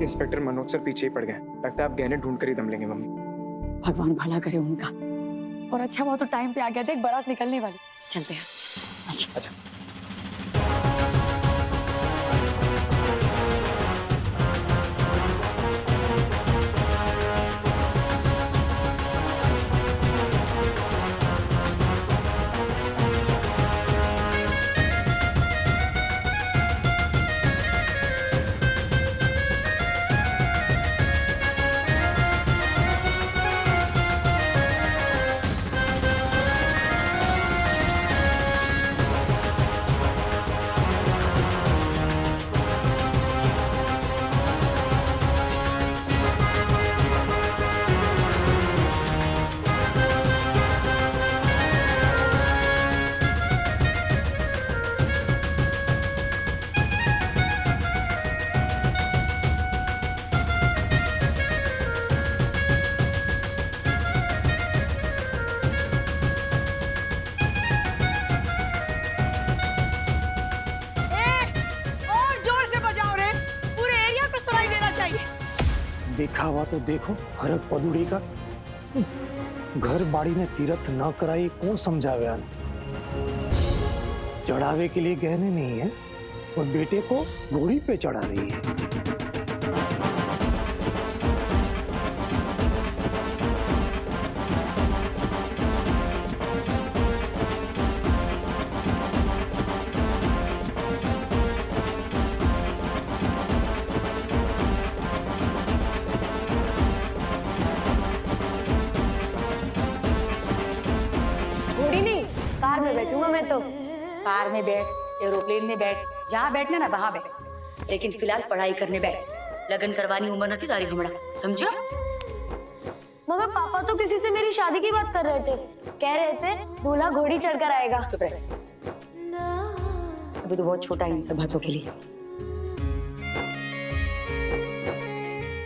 Inspector Manoj sir पीछे ही पड़ गए। लगता है आप गहने ढूंढ कर ही दम लेंगे मम्मी। भगवान भला करे उनका। और अच्छा वो तो टाइम पे आ गया, देख बारात निकलने वाली। चलते हैं। अच्छा दिखावा तो देखो हरक पदुड़ी का। घर बाड़ी ने तीरथ न कराई कौन समझावे आने। चढ़ावे के लिए गहने नहीं है और बेटे को घोड़ी पे चढ़ा रही है। कार में बैठूंगा मैं तो। कार में बैठ, एरोप्लेन में बैठ, जहाँ बैठना ना वहाँ बैठ, लेकिन फिलहाल पढ़ाई करने बैठ। लगन करवानी उम्र नहीं तारी घुमड़ा, समझो? मगर पापा तो किसी से मेरी शादी की बात कर रहे थे। कह रहे थे दूल्हा घोड़ी चढ़कर आएगा। चुप रह, अभी तो बहुत छोटा है इन सब बातों के लिए।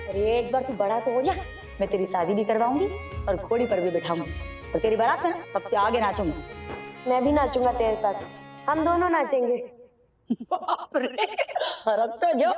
अरे एक बार तू बड़ा तो हो जा, मैं तेरी शादी भी करवाऊंगी और घोड़ी पर भी बिठाऊंगी और तेरी बारात में ना सबसे आगे नाचूंगी। मैं भी नाचूंगा तेरे साथ, हम दोनों नाचेंगे। बाप रे, फर्क तो जो।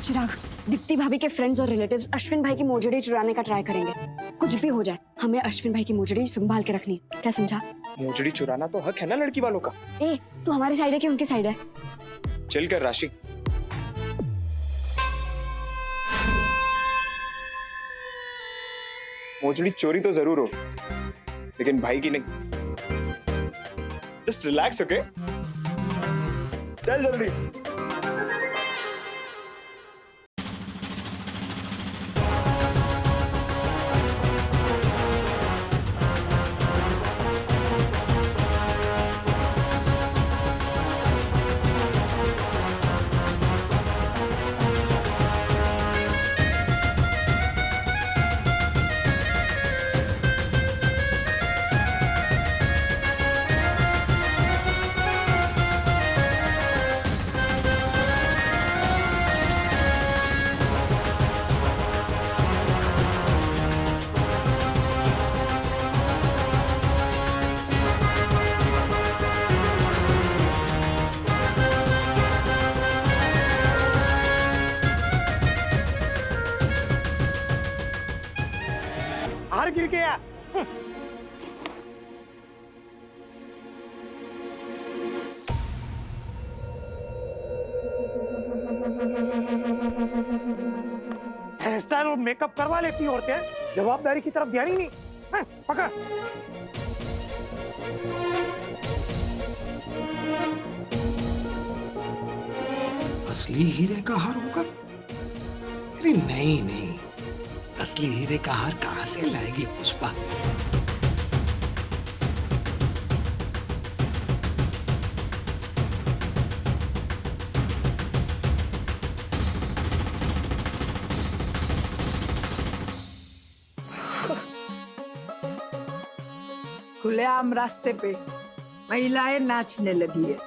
चिराग, दीप्ति भाभी के फ्रेंड्स और रिलेटिव्स अश्विन भाई की मोजड़ी चुराने का ट्राई करेंगे। कुछ भी हो जाए, हमें अश्विन भाई की मोजड़ी संभाल के रखनी है। क्या समझा? मोजड़ी चुराना तो हक है ना लड़की वालों का। ए, तू हमारी साइड है कि उनकी साइड है? चिल कर राशि। मोजड़ी चोरी तो जरूर हो, लेकिन भाई की नहीं। Just relax, okay? चल जल्दी। हार गिर गया। हेयर स्टाइल और मेकअप करवा लेती औरतें, जवाबदारी की तरफ ध्यान ही नहीं। पकड़। असली हीरे का हार होगा? अरे नहीं नहीं, असली हीरे का हार कहां से लाएगी पुष्पा? खुलेआम रास्ते पे महिलाएं नाचने लगी है,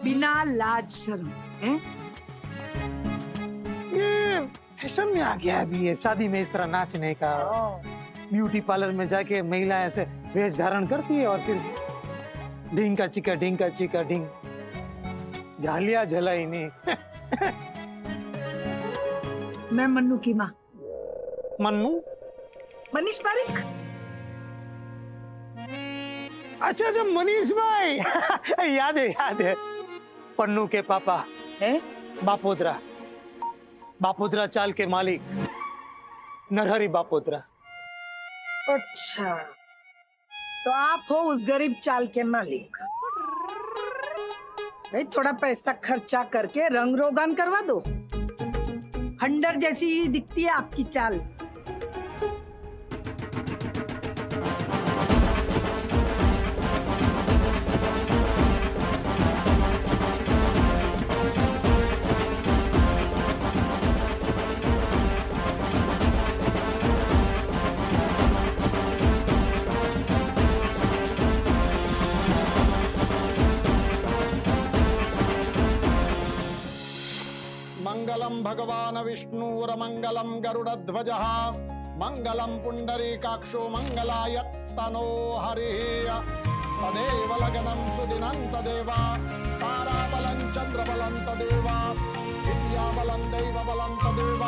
बिना लाज शर्म। हैं? ये फैशन में आ गया है अभी ये शादी में इस तरह नाचने का। ब्यूटी पार्लर में जाके महिलाएं ऐसे वेश धारण करती है और फिर ढिंका चिका ढिंग, झालिया झलाई नहीं। मैं मन्नू की माँ मन्नू? मनीष पारिक। अच्छा मनीष भाई। याद है पन्नू के पापा है? बापोद्रा चाल के मालिक नरहरी बापोद्रा। अच्छा, तो आप हो उस गरीब चाल के मालिक। भाई थोड़ा पैसा खर्चा करके रंग रोगान करवा दो। खंडर जैसी ही दिखती है आपकी चाल। मंगलम भगवान विष्णुरमंगलम गरुड़ध्वजः मंगलम पुंडरीकाक्षो मंगलायत्तनो हरिः तदेव लगनं सुदिनं तदेव ताराबलं चंद्रबलं तदेव विद्याबलं दैवबलं तदेव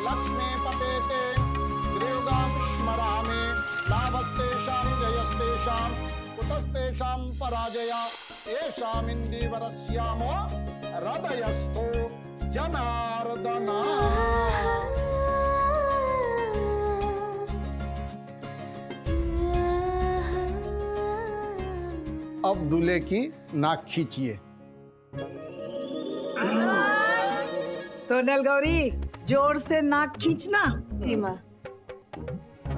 लक्ष्मीपते ते त्रियुगां स्मरामि लाभस्तेषां जयस्तेषां कुतस्तेषां पराजय येषामिन्दीवरस्यामो हृदयस्थो जनार्दना। अब दूल्हे की नाक खींचिए। सोनल गौरी, जोर से नाक खींचना। जी माँ।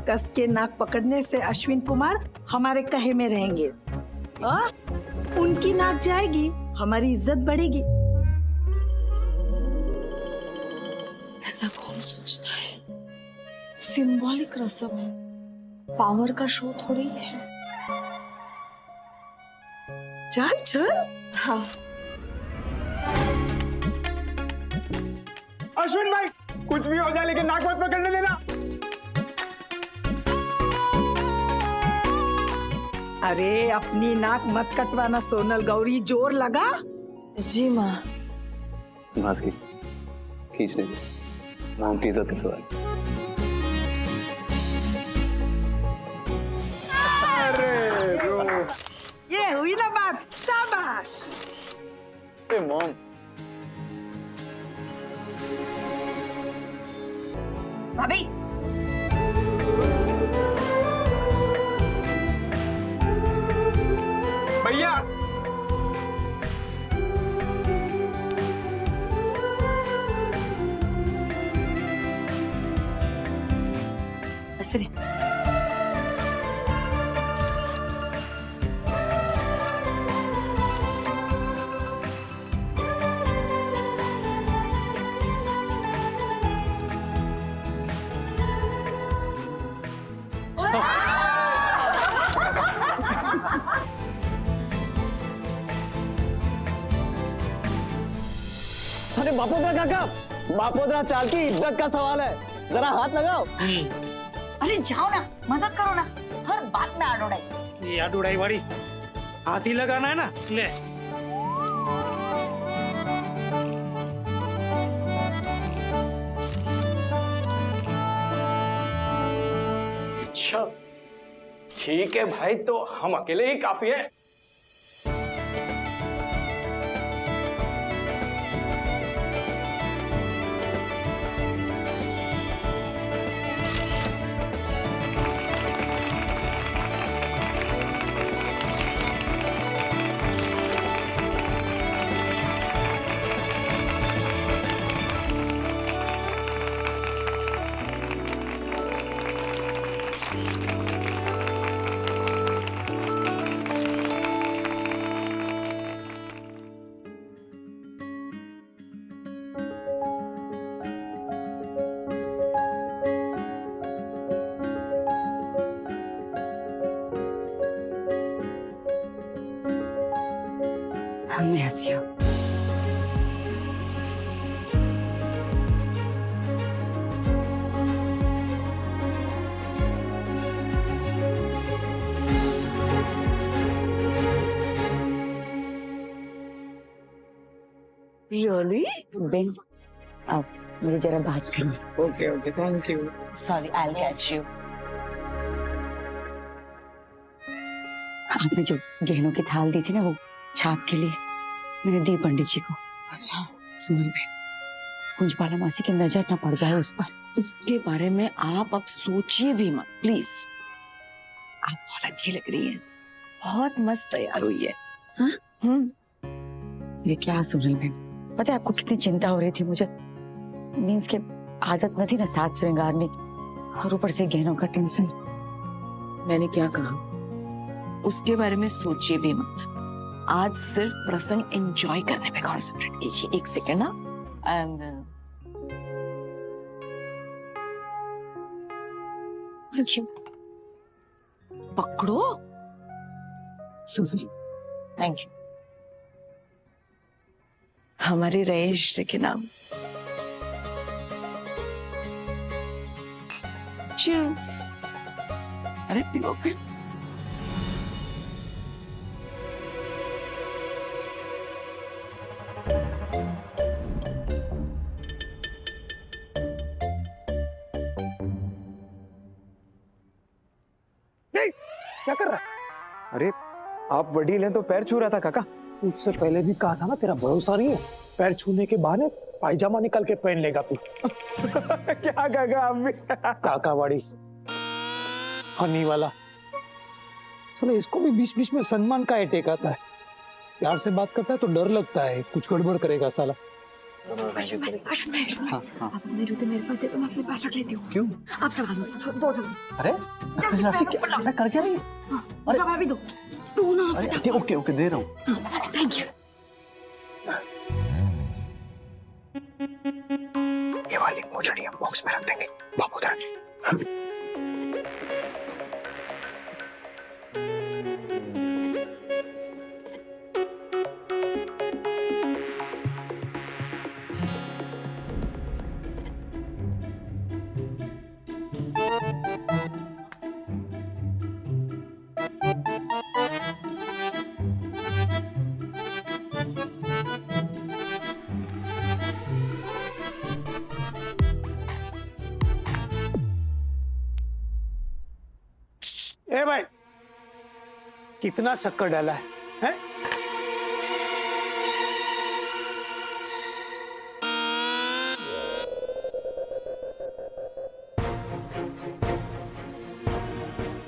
कस के नाक पकड़ने से अश्विन कुमार हमारे कहे में रहेंगे। उनकी नाक जाएगी, हमारी इज्जत बढ़ेगी। ऐसा कौन सोचता है? सिंबॉलिक रस्म है, पावर का शो थोड़ी है। चल चल। हाँ। अश्विन भाई, कुछ भी हो जाए लेकिन नाक मत पकड़ने देना। अरे अपनी नाक मत कटवाना सोनल गौरी, जोर लगा। जी माँ। मास्क खींचने दो, नाम की इज्जत का सवाल। ये हुई ना बात, शाबाश। मॉम, भाभी भैया ऐश्वर्या, अरे बापोद्रा काका, बापोद्रा चाल की इज्जत का सवाल है, जरा हाथ लगाओ। अरे जाओ ना, मदद करो ना, हर बात में आड़ोड़ाई। ये आडुड़ाई वाली हाथ ही लगाना है ना, ले। अच्छा ठीक है भाई, तो हम अकेले ही काफी है। मैं हंसी हूँ। Really? बेन, अब मुझे जरा बात करनी। Okay okay, thank you. Sorry, I will catch you. आपने जो गहनों की थाल दी थी ना, वो छाप के लिए मैंने दी पंडित जी को। अच्छा, सुमन बेन, कुंजबाला मासी की नजर न पड़ जाए उस पर। उसके बारे में आप अब सोचिए भी मत प्लीज। आप बहुत अच्छी लग रही हैं, बहुत मस्त तैयार हुई है। हाँ? ये क्या सुनील बेन, पता है आपको कितनी चिंता हो रही थी मुझे। मीन्स के आदत न थी ना साज श्रृंगारने, और ऊपर से गहनों का टेंशन। मैंने क्या कहा, उसके बारे में सोचिए भी मत। आज सिर्फ प्रसंग एंजॉय करने पे कॉन्सेंट्रेट कीजिए। एक सेकेंड ना, एंड पकड़ो। Sunil, thank you. हमारे रईस के नाम। Cheers. अरे पियो पियो। नहीं, क्या कर रहा है? अरे आप वडील हैं तो पैर छू रहा था काका। उससे पहले भी कहा था ना, तेरा भरोसा नहीं है। पैर छूने के बहाने पायजामा निकाल के पहन लेगा तू। क्या काका आप भी? काकावाड़ी फनी वाला साला, इसको भी बीच बीच में सम्मान का अटैक आता है। प्यार से बात करता है तो डर लगता है कुछ गड़बड़ करेगा साला। अश्विन भाई, आप अपने जूते मेरे पास दे दो, मैं अपने पास रख लेती हूँ। क्यों? आप सवाल मत दो जल्दी। अरे राशि, क्या मैं कर क्या रही? अरे जवाब भी दो। तू ना अरे ओके ओके, दे रहा हूँ। Thank you. ये वाली मोजड़ी हम बॉक्स में रख देंगे बाबूधर। ए भाई, कितना शक्कर डाला है, हैं?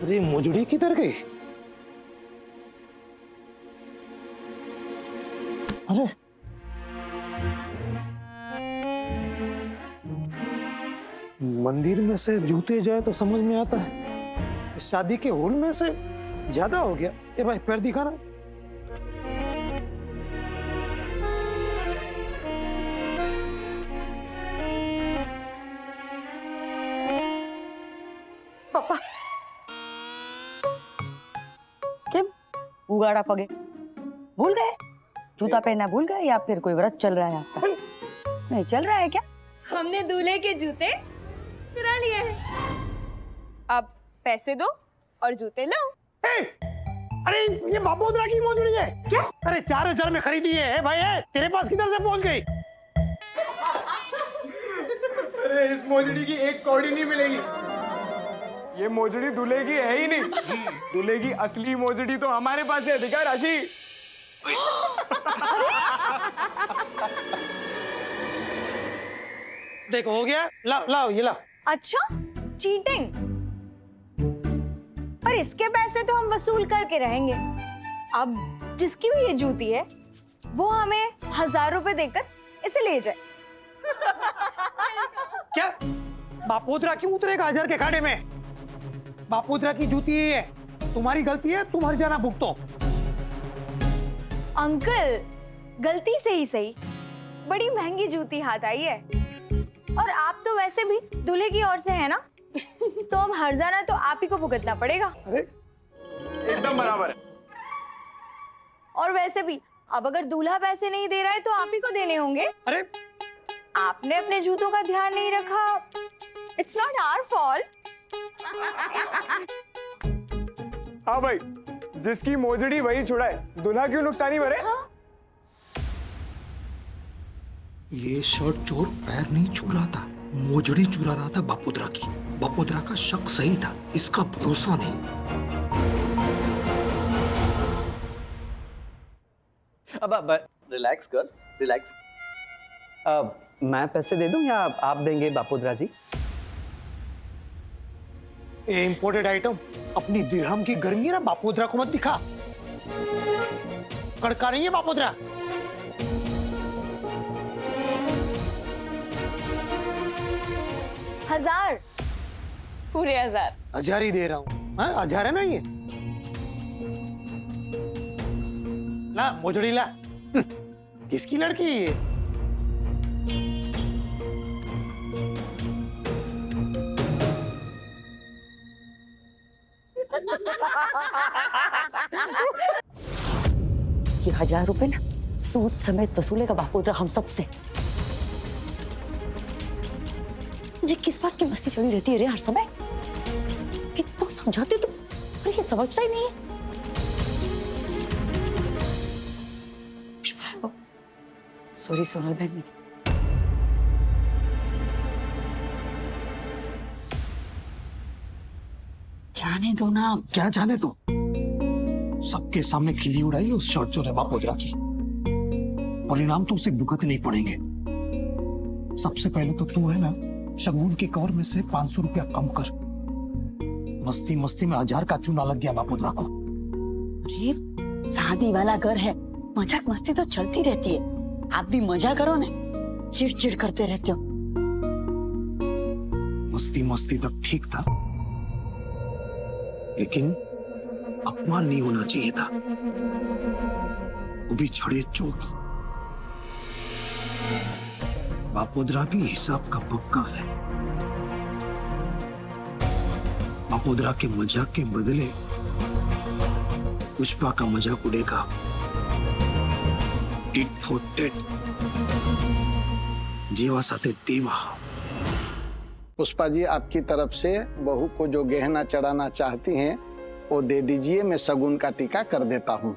अरे मोजड़ी किधर गई? अरे मंदिर में से जूते जाए तो समझ में आता है, शादी के हॉल में से ज्यादा हो गया। ए भाई, पैर दिखा रहा। पापा किम उगाड़ा पगे भूल गए? जूता पहनना भूल गए या फिर कोई व्रत चल रहा है आपका? नहीं चल रहा है क्या? हमने दूल्हे के जूते चुरा लिए हैं। अब पैसे दो और जूते लो। अरे ये बापोदरा की मोजड़ी है क्या? अरे 4000 में खरीदी है भाई। तेरे पास किधर से पहुंच गई? अरे इस मोजड़ी की एक कौड़ी नहीं मिलेगी। ये मोजड़ी दूल्हे की है ही नहीं। दूल्हे की असली मोजड़ी तो हमारे पास है। दिखा राशि। देखो हो गया। लाओ लाओ ये लाओ। अच्छा, चीटिंग। पर इसके पैसे तो हम वसूल करके रहेंगे। अब जिसकी भी ये जूती है वो हमें 1000 रुपए देकर इसे ले जाए। क्या बापोदरा क्यों उतरेगा 1000 के खाड़े में? बापोदरा की जूती ये है, तुम्हारी गलती है, तुम हर जाना भुगतो। अंकल, गलती से ही सही, बड़ी महंगी जूती हाथ आई है। और आप तो वैसे भी दूल्हे की ओर से है ना, तो अब हर्जाना तो आप ही को भुगतना पड़ेगा। अरे एकदम बराबर है। और वैसे भी अब अगर दूल्हा पैसे नहीं दे रहा है तो आप ही को देने होंगे। अरे आपने अपने जूतों का ध्यान नहीं रखा, इट्स नॉट आवर फॉल्ट। हाँ भाई, जिसकी मोजड़ी वही छुड़ाए, दूल्हा क्यों नुकसानी भरे? ये शर्ट चोर पैर नहीं छू रहा था, मोजड़ी चुरा रहा था बापोद्रा की। बापोद्रा का शक सही था, इसका भरोसा नहीं। अब रिलैक्स गर्ल्स, रिलैक्स। मैं पैसे दे दूं या आप देंगे बापोद्रा जी? ये इंपोर्टेड आइटम अपनी दिरहम की गर्मी ना बापोद्रा को मत दिखा। कड़का नहीं है बापोद्रा। 1000, पूरे 1000। 1000 ही दे रहा हूँ। हाँ 1000 है ना ये। ला मोजड़ी ला। किसकी लड़की है ये? ये 1000 रुपए ना सूद समेत वसूलेगा बापोद्रा हम सबसे। मुझे किस बात की मस्ती चढ़ी रहती है रे हर समय? कितना समझाते तुम, पर ये समझता ही नहीं है। सॉरी सोनल बहन। जाने दो ना। क्या जाने दो? सबके सामने खिल्ली उड़ाई उस शर्ट चोर बापोद्रा की। परिणाम तो उसे भुगतने ही पड़ेंगे। सबसे पहले तो तू है ना, शगुन के कवर में से 500 रुपया कम कर। मस्ती मस्ती में 1000 का चूना लग गया बापोद्रा को। अरे शादी वाला घर है, मजाक मस्ती तो चलती रहती है। आप भी मजा करो ना, चिड़चिड़ करते रहते हो। मस्ती मस्ती तक ठीक था, लेकिन अपमान नहीं होना चाहिए था। वो भी छड़े चोट। बापोद्रा भी हिसाब का पक्का है। बापोद्रा के मजाक के बदले पुष्पा का मजाक उड़ेगा। टिट फॉर टेट, जीवा साथे तेवा। पुष्पा जी, आपकी तरफ से बहू को जो गहना चढ़ाना चाहती हैं वो दे दीजिए, मैं शगुन का टीका कर देता हूँ।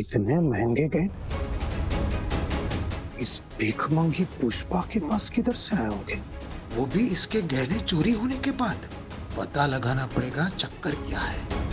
इतने महंगे गए इस भीखमंगी पुष्पा के पास किधर से आए होंगे? वो भी इसके गहने चोरी होने के बाद। पता लगाना पड़ेगा चक्कर क्या है।